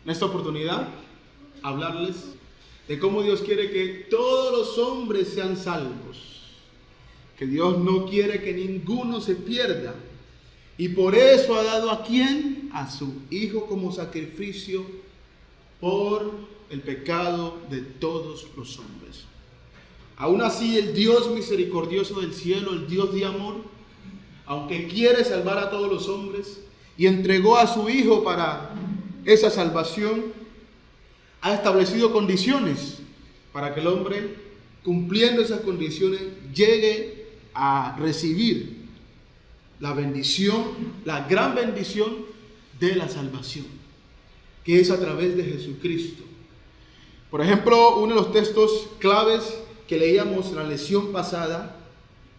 en esta oportunidad hablarles de cómo Dios quiere que todos los hombres sean salvos, que Dios no quiere que ninguno se pierda, y por eso ha dado ¿a quién? A su Hijo como sacrificio por el pecado de todos los hombres. Aún así, el Dios misericordioso del cielo, el Dios de amor, aunque quiere salvar a todos los hombres y entregó a su Hijo para esa salvación, ha establecido condiciones para que el hombre, cumpliendo esas condiciones, llegue a recibir la bendición, la gran bendición de la salvación, que es a través de Jesucristo. Por ejemplo, uno de los textos claves que leíamos en la lección pasada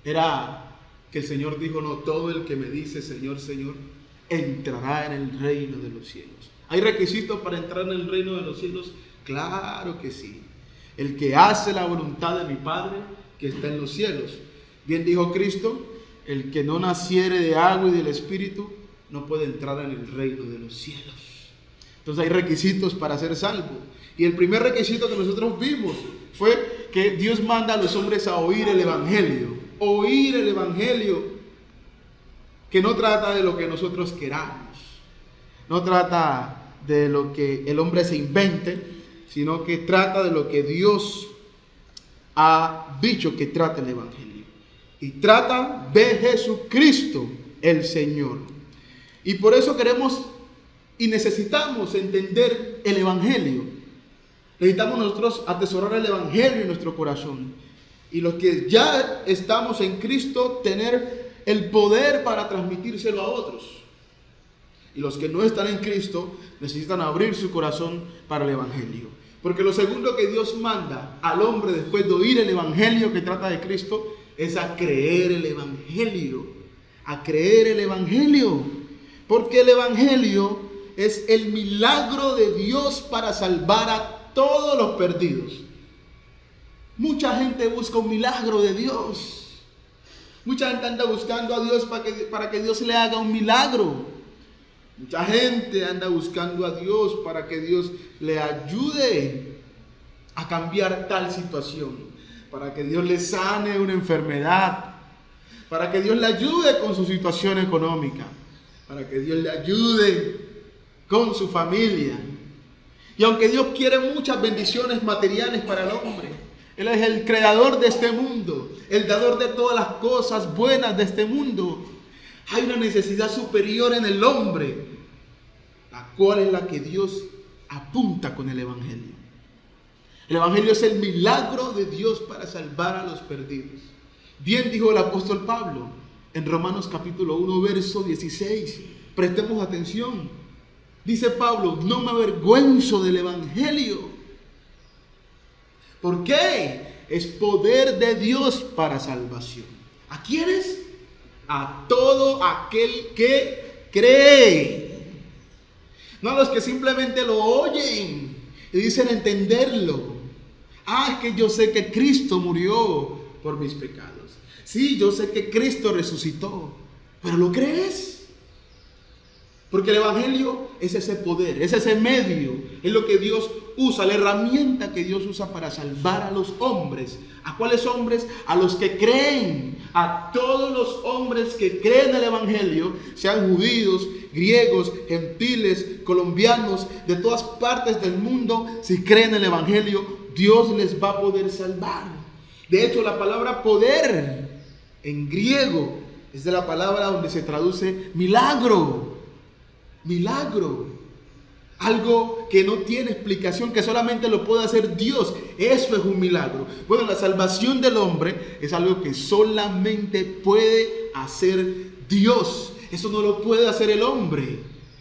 era que el Señor dijo: no todo el que me dice Señor, Señor, entrará en el reino de los cielos. ¿Hay requisitos para entrar en el reino de los cielos? Claro que sí. El que hace la voluntad de mi Padre que está en los cielos. Bien dijo Cristo: el que no naciere de agua y del Espíritu no puede entrar en el reino de los cielos. Entonces hay requisitos para ser salvo. Y el primer requisito que nosotros vimos fue que Dios manda a los hombres a oír el Evangelio. Oír el Evangelio, que no trata de lo que nosotros queramos, no trata de lo que el hombre se invente, sino que trata de lo que Dios ha dicho que trata el Evangelio. Y trata de Jesucristo el Señor. Y por eso queremos y necesitamos entender el Evangelio. Necesitamos nosotros atesorar el Evangelio en nuestro corazón. Y los que ya estamos en Cristo, tener el poder para transmitírselo a otros. Y los que no están en Cristo necesitan abrir su corazón para el Evangelio. Porque lo segundo que Dios manda al hombre después de oír el Evangelio que trata de Cristo es a creer el Evangelio. A creer el Evangelio. Porque el Evangelio es el milagro de Dios para salvar a todos los perdidos. Mucha gente busca un milagro de Dios. Mucha gente anda buscando a Dios para que Dios le haga un milagro. Mucha gente anda buscando a Dios para que Dios le ayude a cambiar tal situación, para que Dios le sane una enfermedad, para que Dios le ayude con su situación económica, para que Dios le ayude con su familia. Y aunque Dios quiere muchas bendiciones materiales para el hombre, Él es el creador de este mundo, el dador de todas las cosas buenas de este mundo. Hay una necesidad superior en el hombre, la cual es la que Dios apunta con el Evangelio. El Evangelio es el milagro de Dios para salvar a los perdidos. Bien dijo el apóstol Pablo en Romanos capítulo 1, verso 16. Prestemos atención. Dice Pablo: no me avergüenzo del Evangelio. ¿Por qué? Es poder de Dios para salvación. ¿A quiénes? A todo aquel que cree. No a los que simplemente lo oyen y dicen entenderlo. Es que yo sé que Cristo murió por mis pecados. Sí, yo sé que Cristo resucitó. ¿Pero lo crees? Porque el Evangelio es ese poder, es ese medio, es lo que Dios usa, la herramienta que Dios usa para salvar a los hombres. ¿A cuáles hombres? A los que creen, a todos los hombres que creen el Evangelio, sean judíos, griegos, gentiles, colombianos, de todas partes del mundo. Si creen el Evangelio, Dios les va a poder salvar. De hecho, la palabra poder en griego es de la palabra donde se traduce milagro. Milagro, algo que no tiene explicación, que solamente lo puede hacer Dios. Eso es un milagro. Bueno, la salvación del hombre es algo que solamente puede hacer Dios. Eso no lo puede hacer el hombre.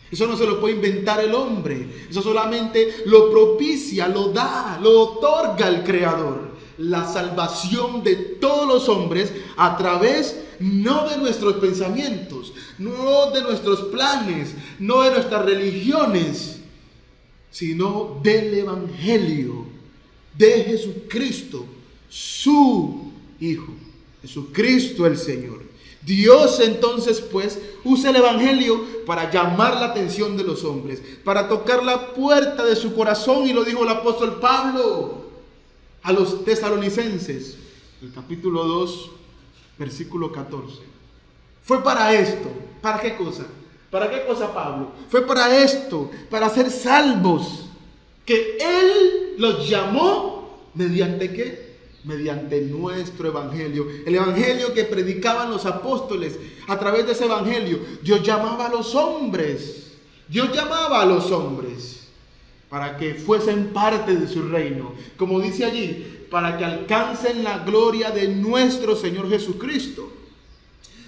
Eso no se lo puede inventar el hombre. Eso solamente lo propicia, lo da, lo otorga el Creador. La salvación de todos los hombres a través no de nuestros pensamientos, no de nuestros planes, no de nuestras religiones, sino del Evangelio de Jesucristo, su Hijo, Jesucristo el Señor. Dios entonces pues usa el evangelio para llamar la atención de los hombres, para tocar la puerta de su corazón, y lo dijo el apóstol Pablo a los tesalonicenses, el capítulo 2, versículo 14. Fue para esto. ¿Para qué cosa? ¿Para qué cosa, Pablo? Fue para esto, para ser salvos, que Él los llamó mediante ¿qué? Mediante nuestro evangelio. El evangelio que predicaban los apóstoles. A través de ese evangelio Dios llamaba a los hombres. Dios llamaba a los hombres para que fuesen parte de su reino. Como dice allí, para que alcancen la gloria de nuestro Señor Jesucristo.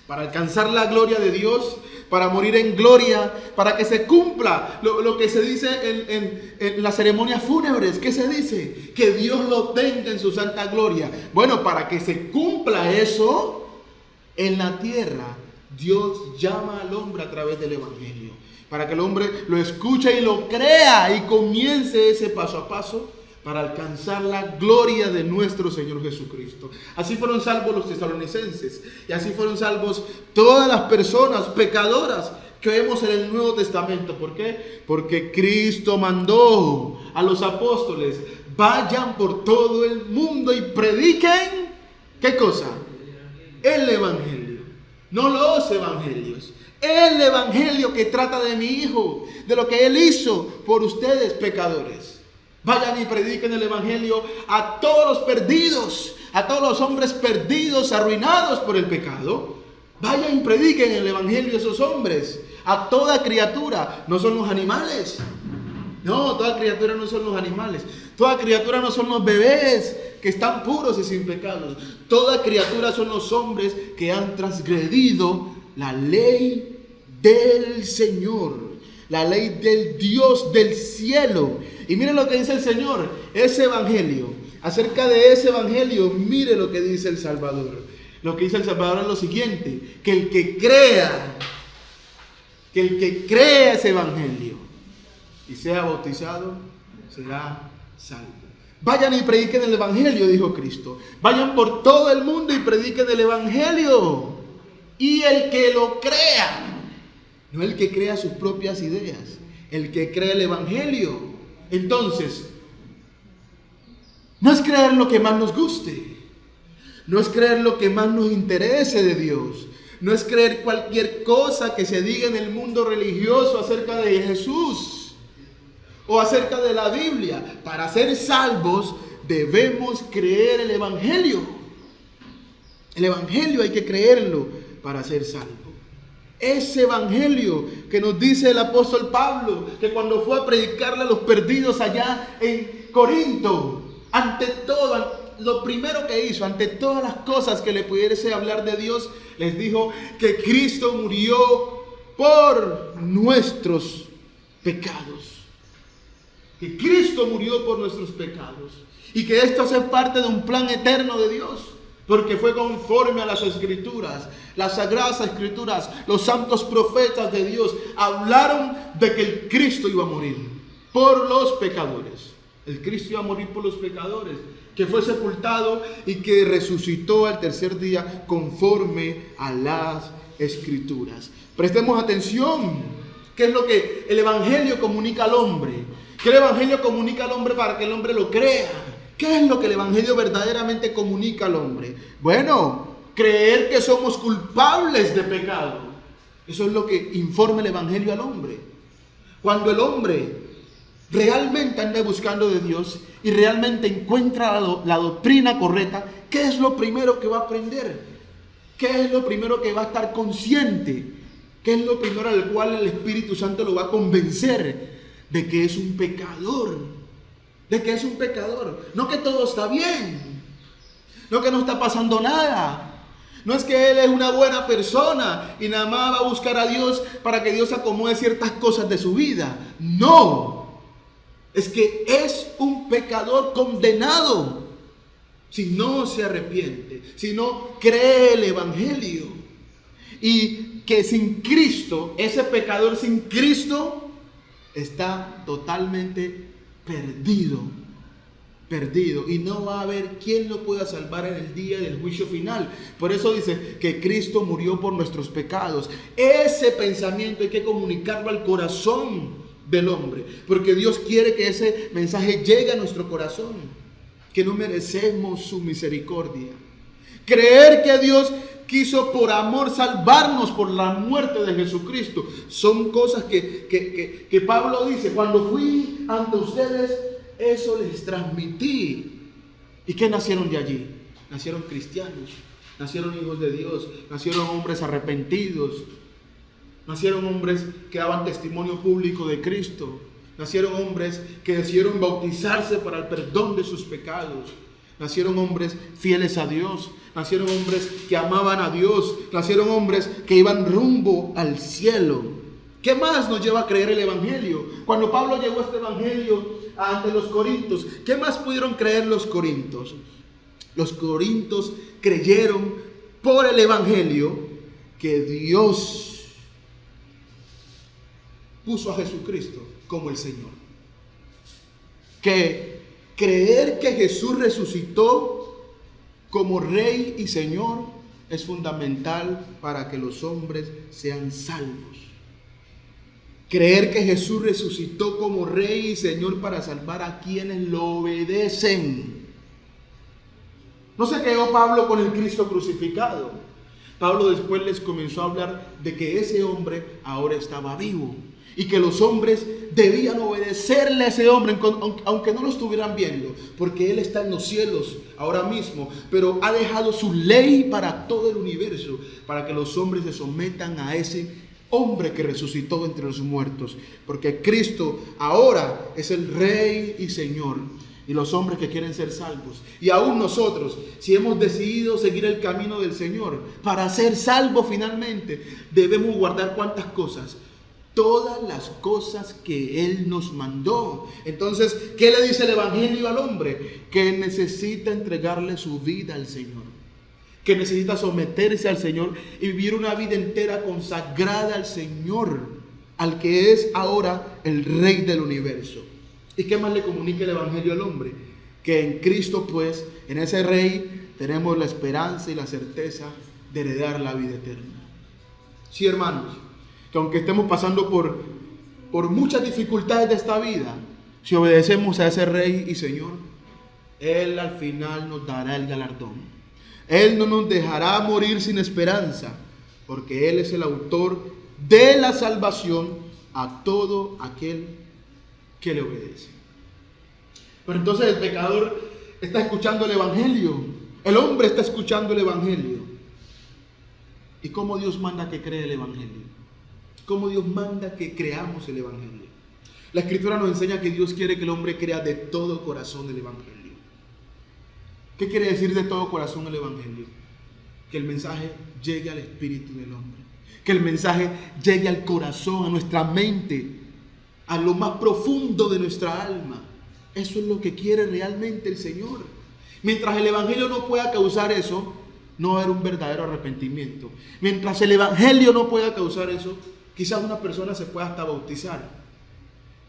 Para alcanzar la gloria de Dios, para morir en gloria, para que se cumpla lo que se dice en las ceremonias fúnebres. ¿Qué se dice? Que Dios lo tenga en su santa gloria. Bueno, para que se cumpla eso en la tierra, Dios llama al hombre a través del evangelio, para que el hombre lo escuche y lo crea y comience ese paso a paso para alcanzar la gloria de nuestro Señor Jesucristo. Así fueron salvos los tesalonicenses, y así fueron salvos todas las personas pecadoras que vemos en el Nuevo Testamento. ¿Por qué? Porque Cristo mandó a los apóstoles: vayan por todo el mundo y prediquen, ¿qué cosa? El evangelio, no los evangelios. El evangelio que trata de mi Hijo, de lo que Él hizo por ustedes pecadores. Vayan y prediquen el evangelio a todos los perdidos, a todos los hombres perdidos, arruinados por el pecado. Vayan y prediquen el evangelio a esos hombres, a toda criatura. No son los animales. No, toda criatura no son los animales. Toda criatura no son los bebés que están puros y sin pecados. Toda criatura son los hombres que han transgredido la ley del Señor, la ley del Dios del cielo. Y miren lo que dice el Señor, ese evangelio. Acerca de ese evangelio, mire lo que dice el Salvador. Lo que dice el Salvador es lo siguiente: que el que crea ese evangelio y sea bautizado, será salvo. Vayan y prediquen el evangelio, dijo Cristo. Vayan por todo el mundo y prediquen el evangelio. Y el que lo crea, no el que crea sus propias ideas, el que cree el evangelio. Entonces, no es creer lo que más nos guste, no es creer lo que más nos interese de Dios, no es creer cualquier cosa que se diga en el mundo religioso acerca de Jesús o acerca de la Biblia. Para ser salvos debemos creer el evangelio. El evangelio hay que creerlo para ser salvo. Ese evangelio que nos dice el apóstol Pablo, que cuando fue a predicarle a los perdidos allá en Corinto, ante todo, lo primero que hizo, ante todas las cosas que le pudiese hablar de Dios, les dijo que Cristo murió por nuestros pecados. Que Cristo murió por nuestros pecados. Y que esto hace parte de un plan eterno de Dios. Porque fue conforme a las escrituras, las sagradas escrituras, los santos profetas de Dios hablaron de que el Cristo iba a morir por los pecadores. El Cristo iba a morir por los pecadores, que fue sepultado y que resucitó al tercer día conforme a las escrituras. Prestemos atención. ¿Qué es lo que el evangelio comunica al hombre? ¿Qué el evangelio comunica al hombre para que el hombre lo crea? ¿Qué es lo que el evangelio verdaderamente comunica al hombre? Bueno, creer que somos culpables de pecado. Eso es lo que informa el evangelio al hombre. Cuando el hombre realmente anda buscando de Dios y realmente encuentra la doctrina correcta, ¿qué es lo primero que va a aprender? ¿Qué es lo primero que va a estar consciente? ¿Qué es lo primero al cual el Espíritu Santo lo va a convencer? De que es un pecador. De que es un pecador. No que todo está bien. No que no está pasando nada. No es que él es una buena persona y nada más va a buscar a Dios para que Dios acomode ciertas cosas de su vida. No. Es que es un pecador condenado si no se arrepiente, si no cree el evangelio. Y que sin Cristo, ese pecador sin Cristo está totalmente perdido. perdido y no va a haber quien lo pueda salvar en el día del juicio final. Por eso dice que Cristo murió por nuestros pecados. Ese pensamiento hay que comunicarlo al corazón del hombre, porque Dios quiere que ese mensaje llegue a nuestro corazón, que no merecemos su misericordia. Creer que Dios quiso por amor salvarnos por la muerte de Jesucristo son cosas que Pablo dice: cuando fui ante ustedes, eso les transmití. ¿Y qué nacieron de allí? Nacieron cristianos, nacieron hijos de Dios, nacieron hombres arrepentidos, nacieron hombres que daban testimonio público de Cristo, nacieron hombres que decidieron bautizarse para el perdón de sus pecados, nacieron hombres fieles a Dios, nacieron hombres que amaban a Dios, nacieron hombres que iban rumbo al cielo. ¿Qué más nos lleva a creer el Evangelio? Cuando Pablo llevó este Evangelio ante los corintios, ¿qué más pudieron creer los corintios? Los corintios creyeron por el Evangelio que Dios puso a Jesucristo como el Señor. Que creer que Jesús resucitó como Rey y Señor es fundamental para que los hombres sean salvos. Creer que Jesús resucitó como Rey y Señor para salvar a quienes lo obedecen. No se quedó Pablo con el Cristo crucificado. Pablo después les comenzó a hablar de que ese hombre ahora estaba vivo y que los hombres debían obedecerle a ese hombre, aunque no lo estuvieran viendo, porque Él está en los cielos ahora mismo, pero ha dejado su ley para todo el universo, para que los hombres se sometan a ese hombre que resucitó entre los muertos, porque Cristo ahora es el Rey y Señor, y los hombres que quieren ser salvos, y aún nosotros, si hemos decidido seguir el camino del Señor para ser salvos finalmente, debemos guardar ¿cuántas cosas? Todas las cosas que Él nos mandó. Entonces, ¿qué le dice el Evangelio al hombre? Que necesita entregarle su vida al Señor, que necesita someterse al Señor y vivir una vida entera consagrada al Señor, al que es ahora el Rey del universo. ¿Y qué más le comunica el Evangelio al hombre? Que en Cristo, pues, en ese Rey, tenemos la esperanza y la certeza de heredar la vida eterna. Sí, hermanos, que aunque estemos pasando por muchas dificultades de esta vida, si obedecemos a ese Rey y Señor, Él al final nos dará el galardón. Él no nos dejará morir sin esperanza, porque Él es el autor de la salvación a todo aquel que le obedece. Pero entonces el pecador está escuchando el Evangelio, el hombre está escuchando el Evangelio. ¿Y cómo Dios manda que cree el Evangelio? ¿Cómo Dios manda que creamos el Evangelio? La Escritura nos enseña que Dios quiere que el hombre crea de todo corazón el Evangelio. ¿Qué quiere decir de todo corazón el Evangelio? Que el mensaje llegue al espíritu del hombre, que el mensaje llegue al corazón, a nuestra mente, a lo más profundo de nuestra alma. Eso es lo que quiere realmente el Señor. Mientras el Evangelio no pueda causar eso, no va a haber un verdadero arrepentimiento. Mientras el Evangelio no pueda causar eso, quizás una persona se pueda hasta bautizar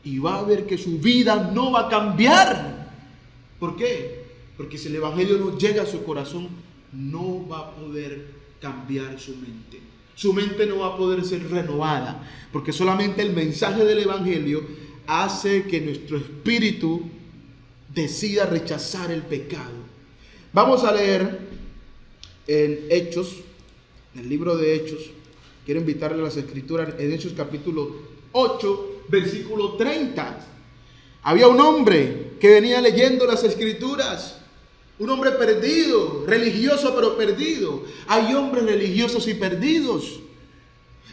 y va a ver que su vida no va a cambiar. ¿Por qué? Porque si el Evangelio no llega a su corazón, no va a poder cambiar su mente. Su mente no va a poder ser renovada, porque solamente el mensaje del Evangelio hace que nuestro espíritu decida rechazar el pecado. Vamos a leer en Hechos, en el libro de Hechos. Quiero invitarle a las Escrituras, en Hechos capítulo 8, versículo 30. Había un hombre que venía leyendo las Escrituras. Un hombre perdido, religioso pero perdido. Hay hombres religiosos y perdidos.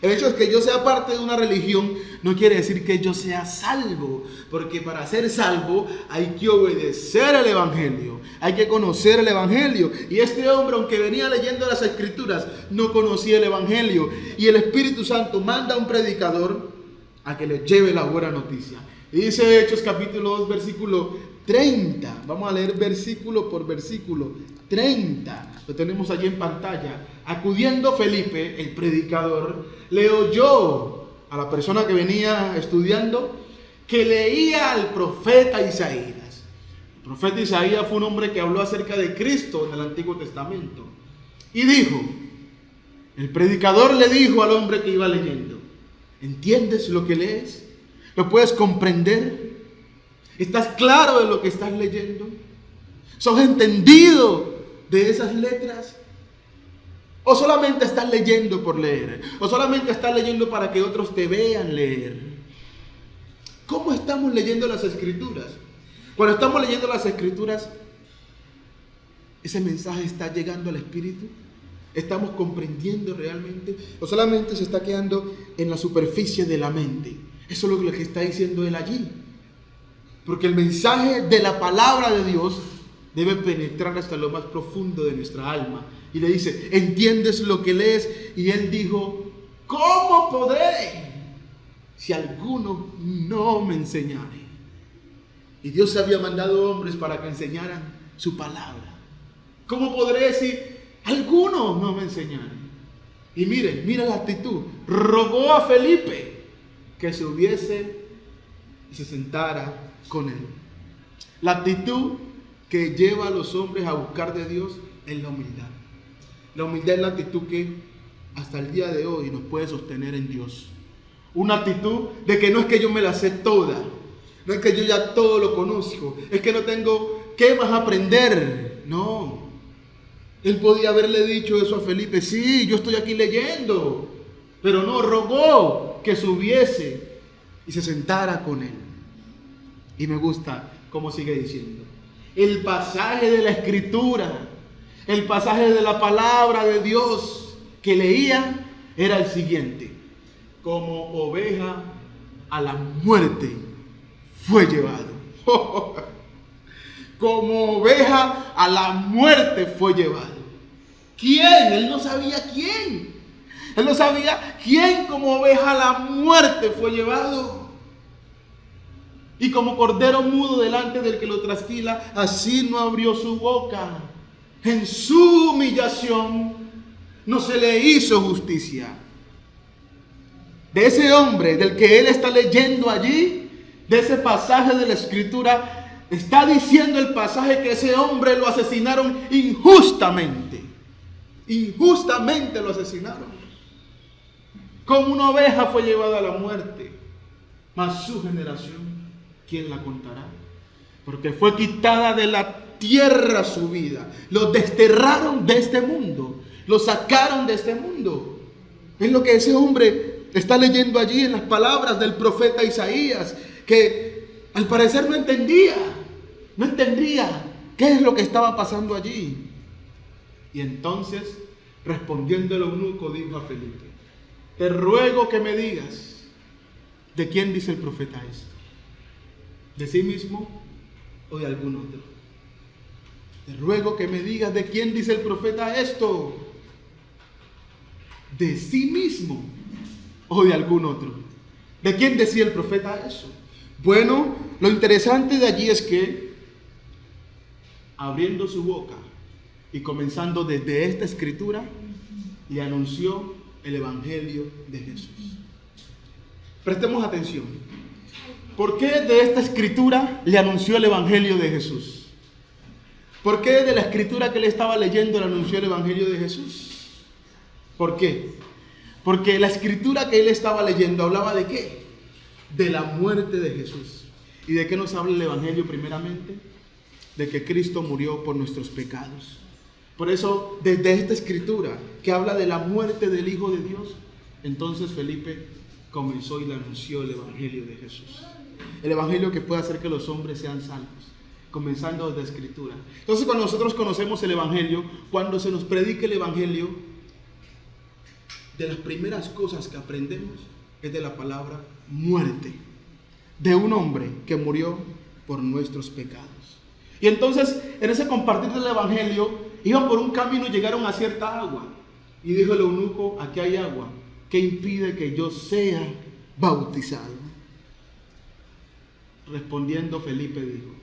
El hecho es que yo sea parte de una religión no quiere decir que yo sea salvo, porque para ser salvo hay que obedecer el Evangelio, hay que conocer el Evangelio. Y este hombre, aunque venía leyendo las Escrituras, no conocía el Evangelio. Y el Espíritu Santo manda a un predicador a que le lleve la buena noticia. Y dice Hechos capítulo 2, versículo 30. Vamos a leer versículo por versículo. 30. Lo tenemos allí en pantalla. Acudiendo Felipe, el predicador, le oyó a la persona que venía estudiando que leía al profeta Isaías. El profeta Isaías fue un hombre que habló acerca de Cristo en el Antiguo Testamento. Y dijo, el predicador le dijo al hombre que iba leyendo, ¿entiendes lo que lees? ¿Lo puedes comprender? ¿Estás claro de lo que estás leyendo? ¿Sos entendido de esas letras? ¿O solamente estás leyendo por leer? ¿O solamente estás leyendo para que otros te vean leer? ¿Cómo estamos leyendo las Escrituras? Cuando estamos leyendo las Escrituras, ¿ese mensaje está llegando al Espíritu? ¿Estamos comprendiendo realmente? ¿O solamente se está quedando en la superficie de la mente? Eso es lo que está diciendo él allí. Porque el mensaje de la palabra de Dios debe penetrar hasta lo más profundo de nuestra alma. Y le dice, ¿entiendes lo que lees? Y él dijo, ¿cómo podré si alguno no me enseñare? Y Dios había mandado hombres para que enseñaran su palabra. ¿Cómo podré si alguno no me enseñare? Y mira la actitud. Rogó a Felipe que subiese y se sentara con él. La actitud que lleva a los hombres a buscar de Dios es la humildad. La humildad es la actitud que hasta el día de hoy nos puede sostener en Dios. Una actitud de que no es que yo me la sé toda, no es que yo ya todo lo conozco, es que no tengo qué más aprender. No. Él podía haberle dicho eso a Felipe, sí, yo estoy aquí leyendo, pero no, rogó que subiese y se sentara con él. Y me gusta cómo sigue diciendo. El pasaje de la Escritura, el pasaje de la palabra de Dios que leía era el siguiente: como oveja a la muerte fue llevado. Como oveja a la muerte fue llevado. ¿Quién? Él no sabía quién. Él no sabía quién como oveja a la muerte fue llevado. Y como cordero mudo delante del que lo trasquila, así no abrió su boca. En su humillación no se le hizo justicia. De ese hombre del que él está leyendo allí, de ese pasaje de la Escritura, está diciendo el pasaje que ese hombre lo asesinaron injustamente. Injustamente lo asesinaron. Como una oveja fue llevada a la muerte, mas su generación, ¿quién la contará? Porque fue quitada de la tierra su vida. Lo desterraron de este mundo. Lo sacaron de este mundo. Es lo que ese hombre está leyendo allí en las palabras del profeta Isaías, que al parecer no entendía qué es lo que estaba pasando allí. Y entonces, respondiendo el eunuco, dijo a Felipe: te ruego que me digas, ¿de quién dice el profeta esto? ¿De sí mismo o de algún otro? Te ruego que me digas, ¿de quién dice el profeta esto? ¿De sí mismo o de algún otro? ¿De quién decía el profeta eso? Bueno, lo interesante de allí es que, abriendo su boca y comenzando desde esta escritura, le anunció el evangelio de Jesús. Prestemos atención. ¿Por qué de esta escritura le anunció el evangelio de Jesús? ¿Por qué de la escritura que él estaba leyendo le anunció el evangelio de Jesús? ¿Por qué? Porque la escritura que él estaba leyendo hablaba ¿de qué? De la muerte de Jesús. ¿Y de qué nos habla el evangelio primeramente? De que Cristo murió por nuestros pecados. Por eso, desde esta escritura que habla de la muerte del Hijo de Dios, entonces Felipe comenzó y le anunció el evangelio de Jesús. El evangelio que puede hacer que los hombres sean salvos, comenzando desde la escritura. Entonces, cuando nosotros conocemos el evangelio, cuando se nos predica el evangelio, de las primeras cosas que aprendemos es de la palabra muerte, de un hombre que murió por nuestros pecados. Y entonces, en ese compartir del evangelio, iban por un camino y llegaron a cierta agua. Y dijo el eunuco: aquí hay agua, ¿qué impide que yo sea bautizado? Respondiendo Felipe dijo: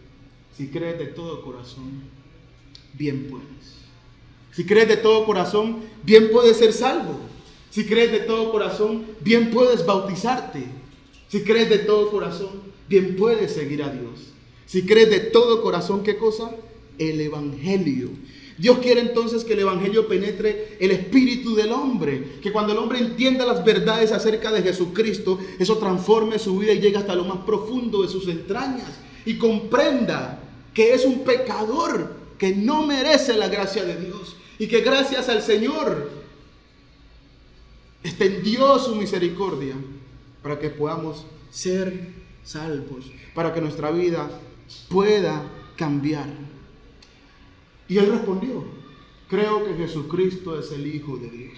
si crees de todo corazón, bien puedes. Si crees de todo corazón, bien puedes ser salvo. Si crees de todo corazón, bien puedes bautizarte. Si crees de todo corazón, bien puedes seguir a Dios. Si crees de todo corazón, ¿qué cosa? El Evangelio. Dios quiere entonces que el Evangelio penetre el espíritu del hombre, que cuando el hombre entienda las verdades acerca de Jesucristo, eso transforme su vida y llegue hasta lo más profundo de sus entrañas y comprenda que es un pecador que no merece la gracia de Dios y que gracias al Señor extendió su misericordia para que podamos ser salvos, para que nuestra vida pueda cambiar. Y él respondió: creo que Jesucristo es el Hijo de Dios.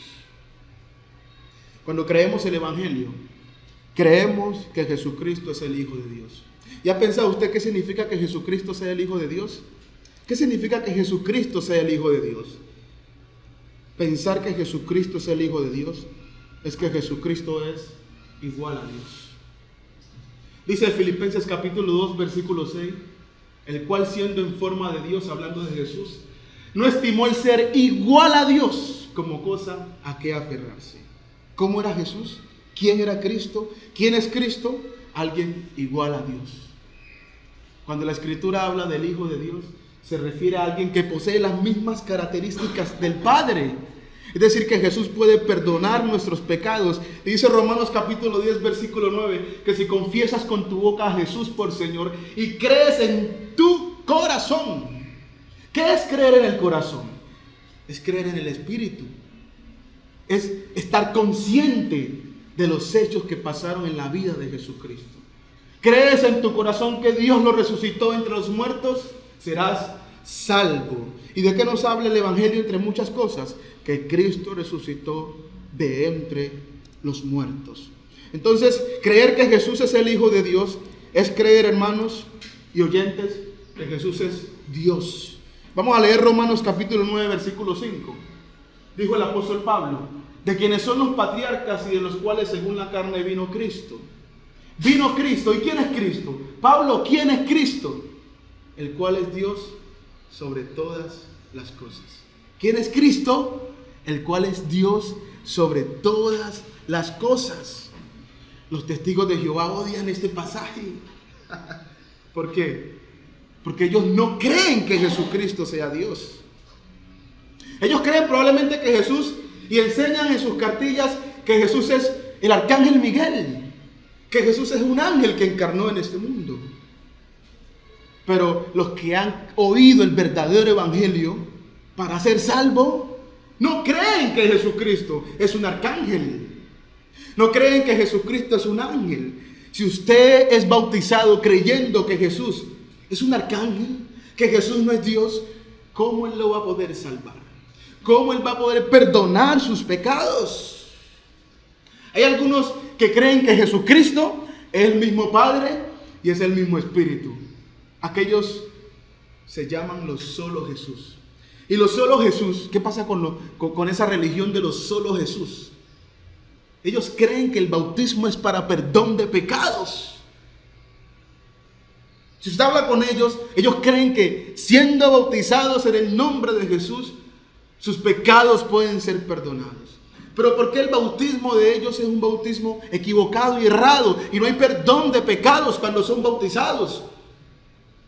Cuando creemos el Evangelio, creemos que Jesucristo es el Hijo de Dios. ¿Ya ha pensado usted qué significa que Jesucristo sea el Hijo de Dios? ¿Qué significa que Jesucristo sea el Hijo de Dios? Pensar que Jesucristo es el Hijo de Dios es que Jesucristo es igual a Dios. Dice Filipenses capítulo 2, versículo 6, el cual siendo en forma de Dios, hablando de Jesús, no estimó el ser igual a Dios como cosa a que aferrarse. ¿Cómo era Jesús? ¿Quién era Cristo? ¿Quién es Cristo? Alguien igual a Dios. Cuando la Escritura habla del Hijo de Dios, se refiere a alguien que posee las mismas características del Padre. Es decir, que Jesús puede perdonar nuestros pecados. Dice Romanos capítulo 10, versículo 9, que si confiesas con tu boca a Jesús por Señor y crees en tu corazón. ¿Qué es creer en el corazón? Es creer en el Espíritu. Es estar consciente de los hechos que pasaron en la vida de Jesucristo. ¿Crees en tu corazón que Dios lo resucitó entre los muertos? Serás salvo. ¿Y de qué nos habla el Evangelio entre muchas cosas? Que Cristo resucitó de entre los muertos. Entonces, creer que Jesús es el Hijo de Dios es creer, hermanos y oyentes, que Jesús es Dios. Vamos a leer Romanos capítulo 9, versículo 5. Dijo el apóstol Pablo: de quienes son los patriarcas y de los cuales según la carne vino Cristo. Vino Cristo. ¿Y quién es Cristo? Pablo, ¿quién es Cristo? El cual es Dios sobre todas las cosas. ¿Quién es Cristo? El cual es Dios sobre todas las cosas. Los testigos de Jehová odian este pasaje. ¿Por qué? Porque ellos no creen que Jesucristo sea Dios. Ellos creen probablemente que Jesús, y enseñan en sus cartillas que Jesús es el arcángel Miguel, que Jesús es un ángel que encarnó en este mundo. Pero los que han oído el verdadero evangelio para ser salvos, no creen que Jesucristo es un arcángel. No creen que Jesucristo es un ángel. Si usted es bautizado creyendo que Jesús es un arcángel, que Jesús no es Dios, ¿cómo Él lo va a poder salvar? ¿Cómo Él va a poder perdonar sus pecados? Hay algunos que creen que Jesucristo es el mismo Padre y es el mismo Espíritu. Aquellos se llaman los solo Jesús. Y los solo Jesús, ¿qué pasa con esa religión de los solo Jesús? Ellos creen que el bautismo es para perdón de pecados. Si usted habla con ellos, ellos creen que siendo bautizados en el nombre de Jesús, sus pecados pueden ser perdonados. Pero ¿por qué el bautismo de ellos es un bautismo equivocado y errado? Y no hay perdón de pecados cuando son bautizados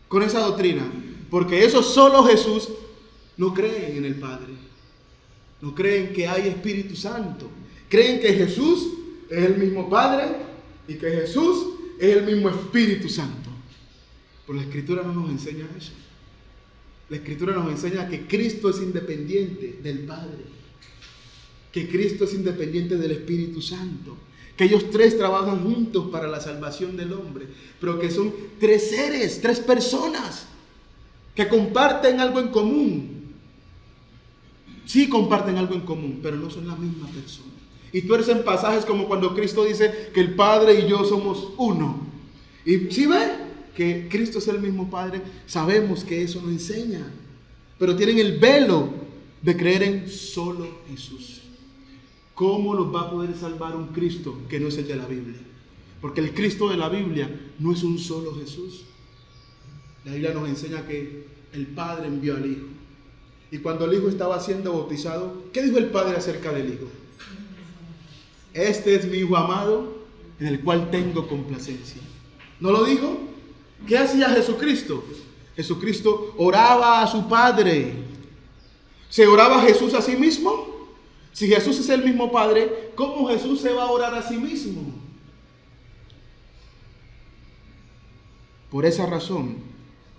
con esa doctrina. Porque esos solo Jesús no creen en el Padre. No creen que hay Espíritu Santo. Creen que Jesús es el mismo Padre y que Jesús es el mismo Espíritu Santo. Pero la Escritura no nos enseña eso. La Escritura nos enseña que Cristo es independiente del Padre, que Cristo es independiente del Espíritu Santo, que ellos tres trabajan juntos para la salvación del hombre, pero que son tres seres, tres personas que comparten algo en común. Sí comparten algo en común, pero no son la misma persona. Y tuercen pasajes como cuando Cristo dice que el Padre y yo somos uno. Y si ve que Cristo es el mismo Padre, sabemos que eso no enseña, pero tienen el velo de creer en solo Jesús. ¿Cómo los va a poder salvar un Cristo que no es el de la Biblia? Porque el Cristo de la Biblia no es un solo Jesús. La Biblia nos enseña que el Padre envió al Hijo. Y cuando el Hijo estaba siendo bautizado, ¿qué dijo el Padre acerca del Hijo? Este es mi Hijo amado, en el cual tengo complacencia. ¿No lo dijo? ¿Qué hacía Jesucristo? Jesucristo oraba a su Padre. ¿Se oraba Jesús a sí mismo? Si Jesús es el mismo Padre, ¿cómo Jesús se va a orar a sí mismo? Por esa razón,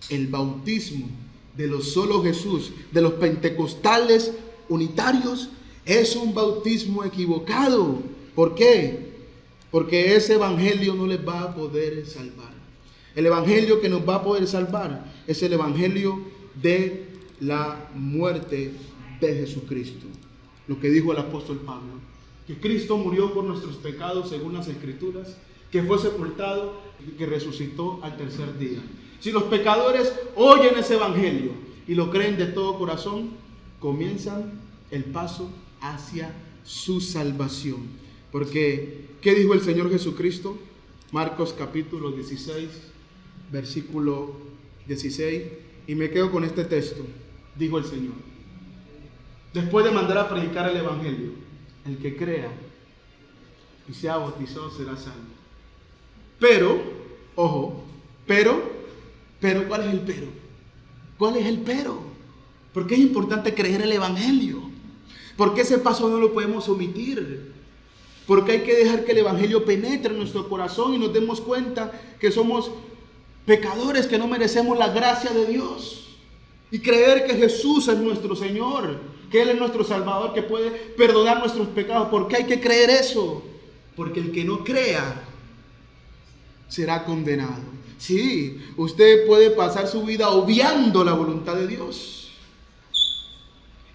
el bautismo de los solo Jesús, de los pentecostales unitarios, es un bautismo equivocado. ¿Por qué? Porque ese evangelio no les va a poder salvar. El evangelio que nos va a poder salvar es el evangelio de la muerte de Jesucristo. Lo que dijo el apóstol Pablo, que Cristo murió por nuestros pecados según las Escrituras, que fue sepultado y que resucitó al tercer día. Si los pecadores oyen ese evangelio y lo creen de todo corazón, comienzan el paso hacia su salvación. Porque, ¿qué dijo el Señor Jesucristo? Marcos capítulo 16, versículo 16, y me quedo con este texto. Dijo el Señor, después de mandar a predicar el evangelio, el que crea y sea bautizado será salvo. Pero, ojo, pero, ¿cuál es el pero? ¿Cuál es el pero? Porque es importante creer el evangelio. Porque ese paso no lo podemos omitir. Porque hay que dejar que el evangelio penetre en nuestro corazón y nos demos cuenta que somos pecadores, que no merecemos la gracia de Dios. Y creer que Jesús es nuestro Señor, que Él es nuestro Salvador, que puede perdonar nuestros pecados. ¿Por qué hay que creer eso? Porque el que no crea será condenado. Sí, usted puede pasar su vida obviando la voluntad de Dios,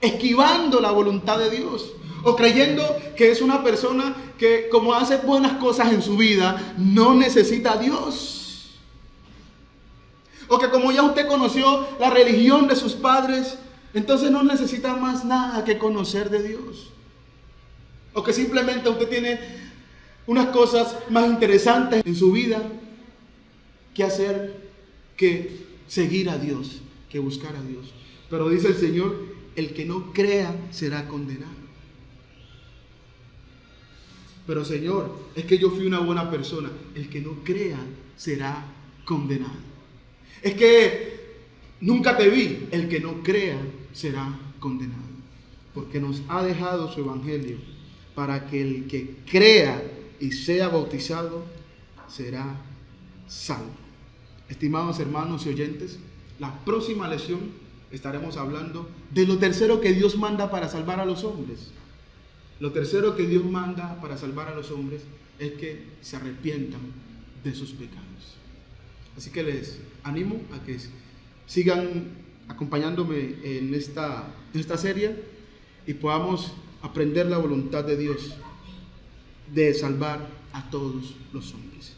esquivando la voluntad de Dios, o creyendo que es una persona que, como hace buenas cosas en su vida, no necesita a Dios. O que como ya usted conoció la religión de sus padres, entonces no necesita más nada que conocer de Dios. O que simplemente usted tiene unas cosas más interesantes en su vida que hacer que seguir a Dios, que buscar a Dios. Pero dice el Señor, el que no crea será condenado. Pero Señor, es que yo fui una buena persona. El que no crea será condenado. Es que nunca te vi. El que no crea será condenado. Porque nos ha dejado su evangelio para que el que crea y sea bautizado será salvo. Estimados hermanos y oyentes, la próxima lección estaremos hablando de lo tercero que Dios manda para salvar a los hombres. Lo tercero que Dios manda para salvar a los hombres es que se arrepientan de sus pecados. Así que les animo a que sigan acompañándome en esta serie y podamos aprender la voluntad de Dios de salvar a todos los hombres.